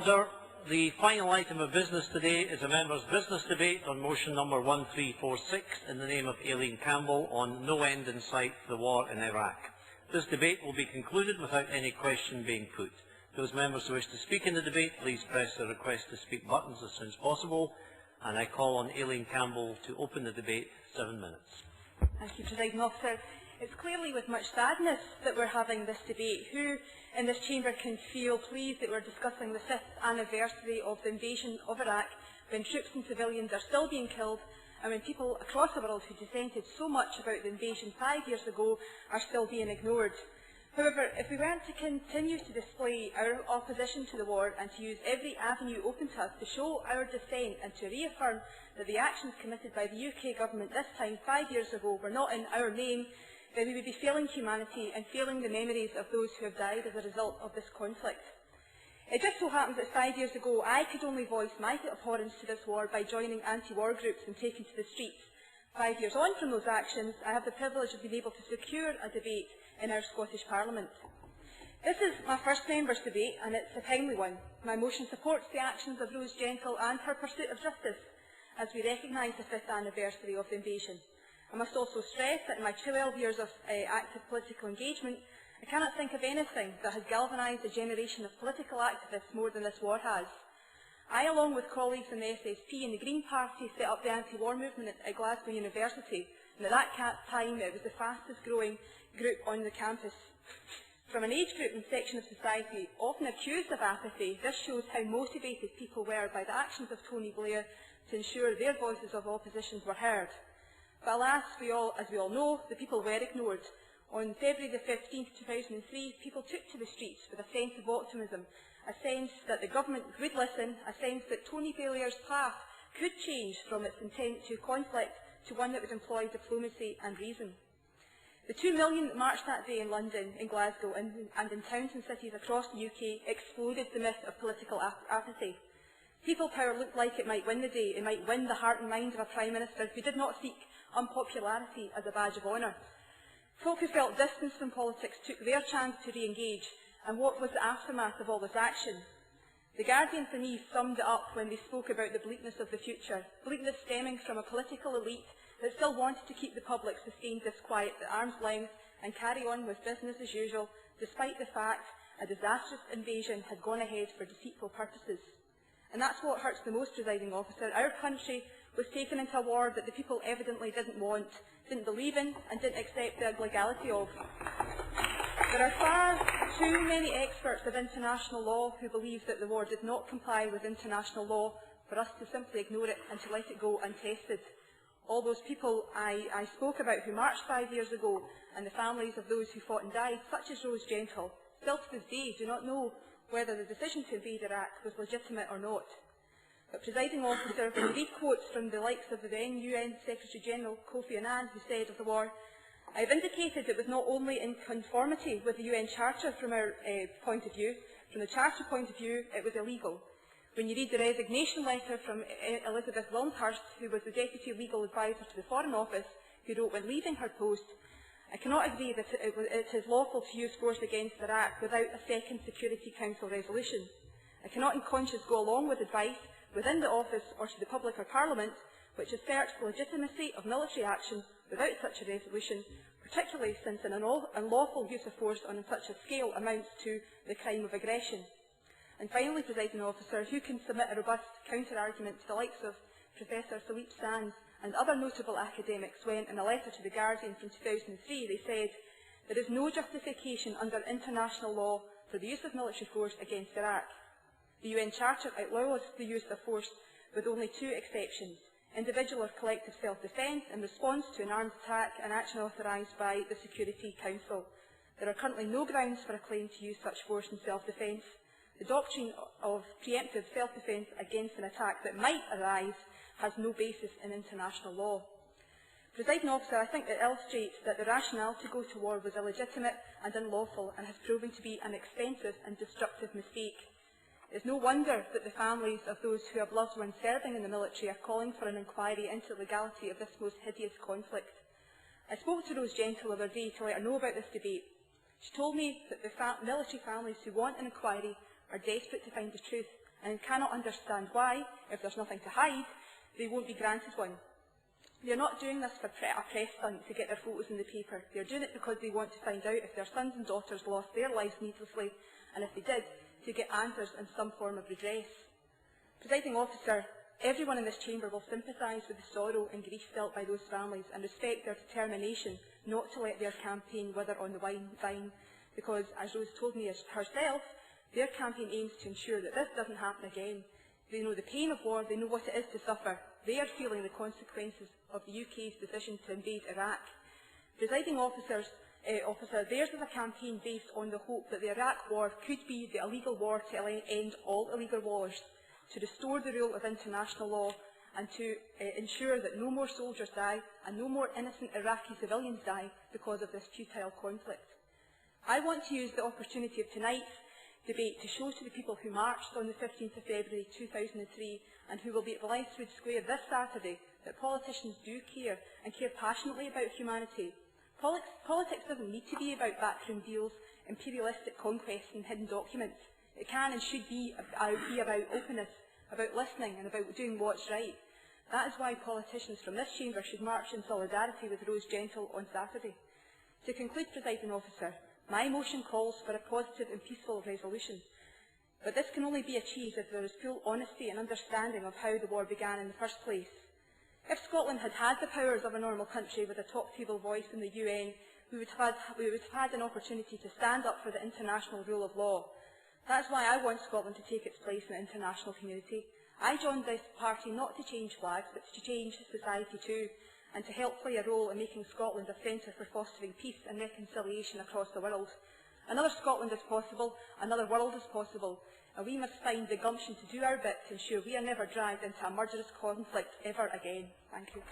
Order. The final item of business today is a member's business debate on motion number 1346 in the name of Aileen Campbell on no end in sight for the war in Iraq. This debate will be concluded without any question being put. Those members who wish to speak in the debate, please press the request to speak buttons as soon as possible. And I call on Aileen Campbell to open the debate. 7 minutes. Thank you, Presiding Officer. It's clearly with much sadness that we're having this debate. Who in this chamber can feel pleased that we're discussing the 5th anniversary of the invasion of Iraq, when troops and civilians are still being killed, and when people across the world who dissented so much about the invasion 5 years ago are still being ignored? However, if we weren't to continue to display our opposition to the war and to use every avenue open to us to show our dissent and to reaffirm that the actions committed by the UK Government this time 5 years ago were not in our name, then we would be failing humanity and failing the memories of those who have died as a result of this conflict. It just so happens that 5 years ago I could only voice my abhorrence to this war by joining anti-war groups and taking to the streets. 5 years on from those actions, I have the privilege of being able to secure a debate in our Scottish Parliament. This is my first members' debate, and it's a timely one. My motion supports the actions of Rose Gentle and her pursuit of justice as we recognise the 5th anniversary of the invasion. I must also stress that in my 12 years of active political engagement, I cannot think of anything that has galvanised a generation of political activists more than this war has. I, along with colleagues in the SNP and the Green Party, set up the anti-war movement at Glasgow University, and at that time it was the fastest growing group on the campus. From an age group and section of society often accused of apathy, this shows how motivated people were by the actions of Tony Blair to ensure their voices of opposition were heard. But alas, as we all know, the people were ignored. On February the 15th, 2003, people took to the streets with a sense of optimism, a sense that the government would listen, a sense that Tony Blair's path could change from its intent to conflict to one that would employ diplomacy and reason. The 2 million that marched that day in London, in Glasgow and in towns and cities across the UK exploded the myth of political apathy. People power looked like it might win the day, it might win the heart and mind of a Prime Minister who did not seek unpopularity as a badge of honour. Folk who felt distance from politics took their chance to re-engage, and what was the aftermath of all this action? The Guardian for me summed it up when they spoke about the bleakness of the future, bleakness stemming from a political elite that still wanted to keep the public sustained disquiet at arm's length and carry on with business as usual, despite the fact a disastrous invasion had gone ahead for deceitful purposes. And that's what hurts the most, Presiding Officer. Our country was taken into a war that the people evidently didn't want, didn't believe in and didn't accept the legality of. There are far too many experts of international law who believe that the war did not comply with international law for us to simply ignore it and to let it go untested. All those people I spoke about who marched 5 years ago and the families of those who fought and died, such as Rose Gentle, still to this day do not know whether the decision to invade Iraq was legitimate or not. But, Presiding Officer, when you read quotes from the likes of the then UN Secretary-General Kofi Annan, who said of the war, I have indicated it was not only in conformity with the UN Charter from our point of view, from the Charter point of view, it was illegal. When you read the resignation letter from Elizabeth Wilmhurst, who was the Deputy Legal Advisor to the Foreign Office, who wrote when leaving her post, I cannot agree that it is lawful to use force against Iraq without a second Security Council resolution. I cannot in conscience go along with advice within the office or to the public or Parliament which asserts the legitimacy of military action without such a resolution, particularly since an unlawful use of force on such a scale amounts to the crime of aggression. And finally, Presiding Officer, who can submit a robust counter-argument to the likes of Professor Philippe Sands and other notable academics when, in a letter to The Guardian from 2003, they said, there is no justification under international law for the use of military force against Iraq. The UN Charter outlaws the use of force with only 2 exceptions, individual or collective self-defence in response to an armed attack, an action authorised by the Security Council. There are currently no grounds for a claim to use such force in self-defence. The doctrine of preemptive self-defence against an attack that might arise has no basis in international law. Presiding Officer, I think it illustrates that the rationale to go to war was illegitimate and unlawful and has proven to be an expensive and destructive mistake. It is no wonder that the families of those who have loved ones serving in the military are calling for an inquiry into the legality of this most hideous conflict. I spoke to Rose Gentle the other day to let her know about this debate. She told me that the military families who want an inquiry are desperate to find the truth and cannot understand why, if there's nothing to hide, they won't be granted one. They are not doing this for a press stunt to get their photos in the paper. They are doing it because they want to find out if their sons and daughters lost their lives needlessly, and if they did, to get answers and some form of redress. Presiding Officer, everyone in this chamber will sympathise with the sorrow and grief felt by those families and respect their determination not to let their campaign wither on the vine, because, as Rose told me herself, their campaign aims to ensure that this doesn't happen again. They know the pain of war, they know what it is to suffer. They are feeling the consequences of the UK's decision to invade Iraq. Presiding Officer, theirs is a campaign based on the hope that the Iraq war could be the illegal war to end all illegal wars, to restore the rule of international law, and to ensure that no more soldiers die and no more innocent Iraqi civilians die because of this futile conflict. I want to use the opportunity of tonight's debate to show to the people who marched on the 15th of February 2003 and who will be at Blythswood Square this Saturday that politicians do care and care passionately about humanity. Politics doesn't need to be about backroom deals, imperialistic conquests and hidden documents. It can and should be about openness, about listening and about doing what's right. That is why politicians from this chamber should march in solidarity with Rose Gentle on Saturday. To conclude, Presiding Officer, my motion calls for a positive and peaceful resolution. But this can only be achieved if there is full honesty and understanding of how the war began in the first place. If Scotland had had the powers of a normal country with a top-table voice in the UN, we would have had an opportunity to stand up for the international rule of law. That's why I want Scotland to take its place in the international community. I joined this party not to change flags, but to change society too, and to help play a role in making Scotland a centre for fostering peace and reconciliation across the world. Another Scotland is possible, another world is possible, and we must find the gumption to do our bit to ensure we are never dragged into a murderous conflict ever again. Thank you.